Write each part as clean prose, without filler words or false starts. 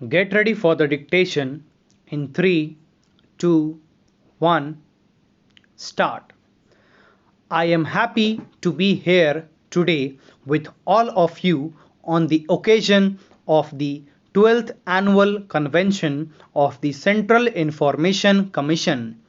Get ready for the dictation in 3, 2, 1, start. I am happy to be here today with all of you on the occasion of the 12th Annual Convention of the Central Information Commission,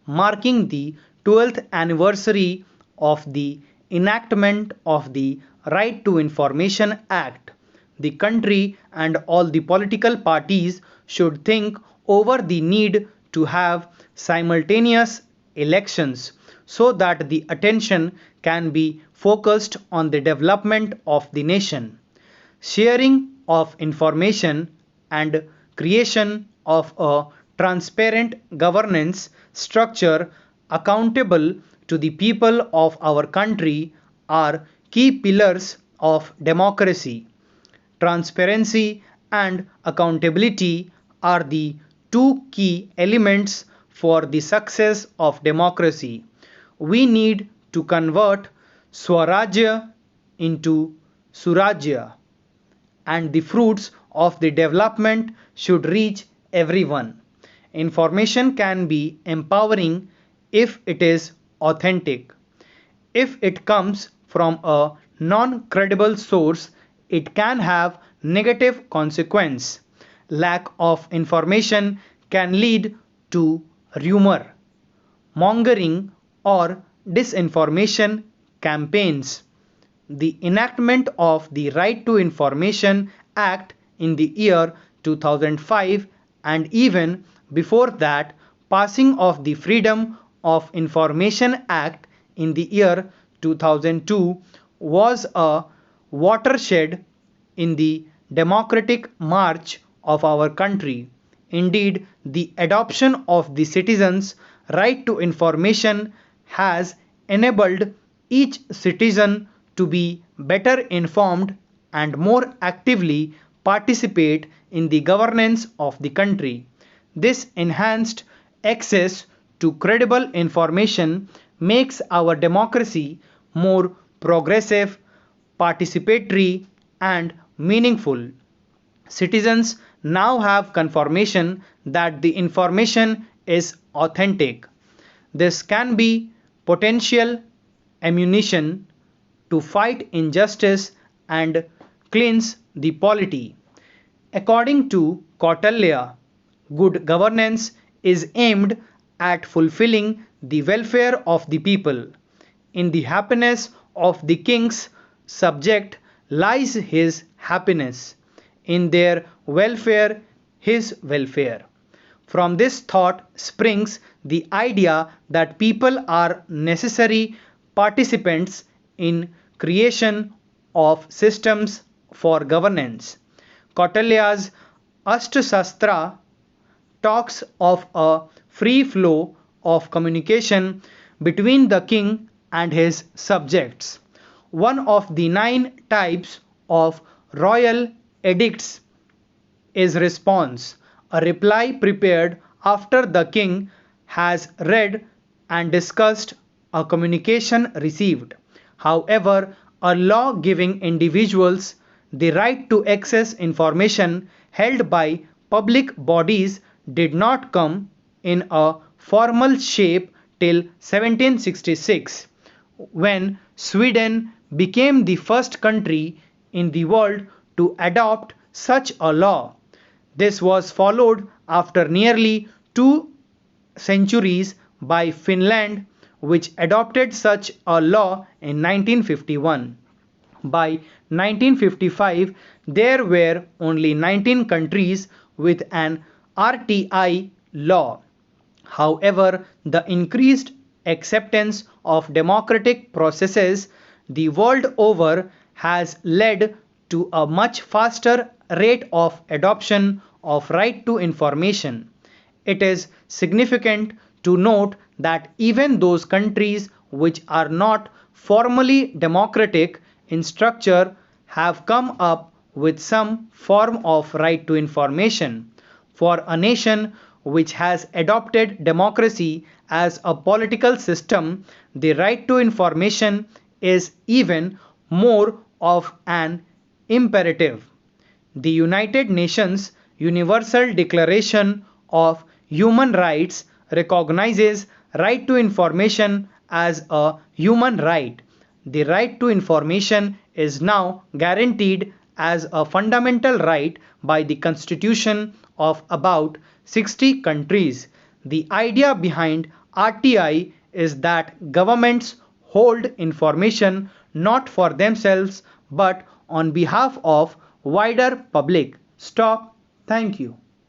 marking the 12th anniversary of the enactment of the Right to Information Act. The country and all the political parties should think over the need to have simultaneous elections so that the attention can be focused on the development of the nation. Sharing of information and creation of a transparent governance structure accountable to the people of our country are key pillars of democracy. Transparency and accountability are the two key elements for the success of democracy. We need to convert Swarajya into Surajya, and the fruits of the development should reach everyone. Information can be empowering if it is authentic. If it comes from a non-credible source, it can have negative consequence. Lack of information can lead to rumor, mongering, or disinformation campaigns. The enactment of the Right to Information Act in the year 2005, and even before that, passing of the Freedom of Information Act in the year 2002 was a watershed in the democratic march of our country. Indeed, the adoption of the citizens' right to information has enabled each citizen to be better informed and more actively participate in the governance of the country. This enhanced access to credible information makes our democracy more progressive, participatory, and meaningful. Citizens now have confirmation that the information is authentic. This can be potential ammunition to fight injustice and cleanse the polity. According to Kautilya, good governance is aimed at fulfilling the welfare of the people. In the happiness of the king's subject lies his happiness. In their welfare, his welfare. From this thought springs the idea that people are necessary participants in creation of systems for governance. Kautilya's Astastra talks of a free flow of communication between the king and his subjects. One of the 9 types of royal edicts is response, a reply prepared after the king has read and discussed a communication received. However, a law giving individuals the right to access information held by public bodies did not come in a formal shape till 1766, when Sweden became the first country in the world to adopt such a law. This was followed after nearly 2 centuries by Finland, which adopted such a law in 1951. By 1955, there were only 19 countries with an RTI law. However, the increased acceptance of democratic processes the world over has led to a much faster rate of adoption of right to information. It is significant to note that even those countries which are not formally democratic in structure have come up with some form of right to information. For a nation which has adopted democracy as a political system, the right to information is even more of an imperative. The United Nations Universal Declaration of Human Rights recognizes right to information as a human right. The right to information is now guaranteed as a fundamental right by the constitution of about 60 countries. The idea behind RTI is that governments hold information not for themselves but on behalf of wider public. Stop. Thank you.